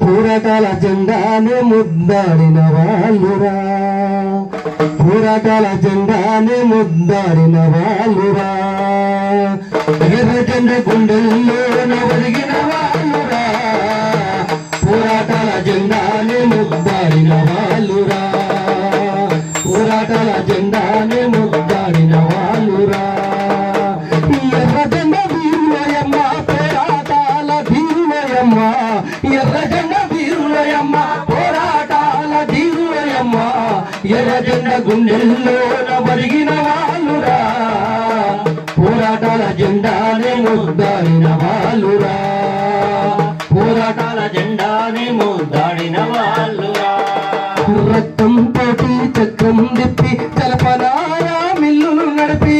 పోరాటాల జెండానే ముద్దాడిన వాళ్ళురా, పోరాటాల జెండానే ముద్దాడిన వాళ్ళురా, ఎర్ర జెండ గుండెల్లోన ఒదిగిన వాళ్ళురా, పోరాటాల జెండానే ముద్దాడిన వాళ్ళురా, పోరాటాల జెండానే ముద్దాడిన వాళ్ళురా. ఎర్ర జెండ వీరులయమ్మ, పోరాటాల ధీరులయమ్మ, ఎర్ర జెండ వీరులయమ్మ, పోరాటాల ధీరులయమ్మ, ఎర్ర జెండ గుండెల్లోన ఒదిగిన వాళ్ళురా, పోరాటాల జెండానే ముద్దాడిన వాళ్ళురా, పోరాటాల జెండానే ముద్దాడిన వాళ్ళురా. రక్తం తోటి చక్రం తిప్పి జలపనారా మిల్లులు నడిపి,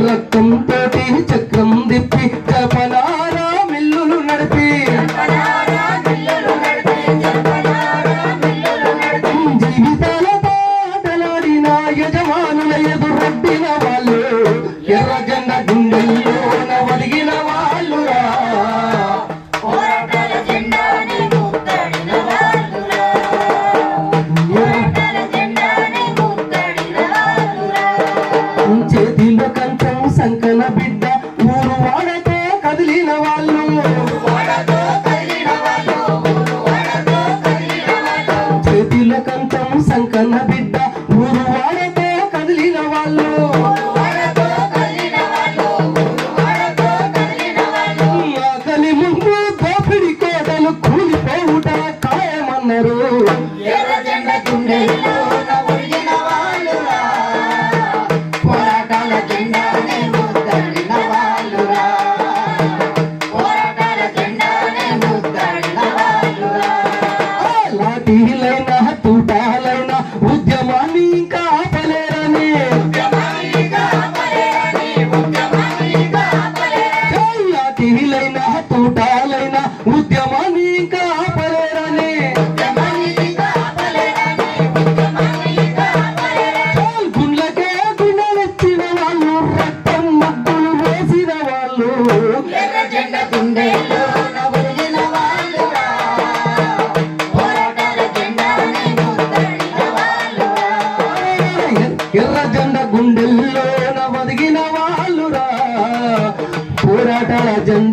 రక్తం తోటి చక్రం తిప్పి జలపనారా మిల్లులు నడిపి, జీవితాల పాటలాడిన యజమానుల ఎదురొడ్డిన వాళ్ళు, ఎర్ర జెండ గుండెల్లోన ఒదిగిన వాళ్ళురా, పోరాటాల జెండానే ముద్దాడిన వాళ్ళురా, పోరాటాల జెండానే ముద్దాడిన వాళ్ళురా. చేతిలో కంచం సంకన బిడ్డ ఊరు వాడతో కదిలిన వాళ్ళు, చేతిలో కంచం సంకన బిడ్డ ఊరు వాడతో కదిలిన వాళ్ళు, ఆకలి ముందు దోపిడి కోటలు కూలిపోవుట ఖాయమన్నారు, ఎర్ర జెండ గుండెల్లోన ఒదిగిన వాళ్ళురా, పోరాటాల జెండానే ముద్దాడిన వాళ్ళురా, పోరాటాల జెండానే ముద్దాడిన వాళ్ళురా. లాఠీలైనా తూటాలైనా ఉద్యమాన్ని ఇంకా ఆపలేరని, లాఠీలైనా తూటాలైనా ఉద్యమాన్ని ఇంకా ఆపలేరని, గుండ్లకే గుండెలెచ్చిన వాళ్ళు, రక్తం మగ్గులు వేసిన వాళ్ళు, ఎర్ర జెండ గుండెల్లోన ఒదిగిన వాళ్ళురా, పోరాటాల జెండానే ముద్దాడిన వాళ్ళురా. ఎర్ర జెండ గుండెల్లోన ఒదిగిన వాళ్ళురా, పోరాటాల జెండా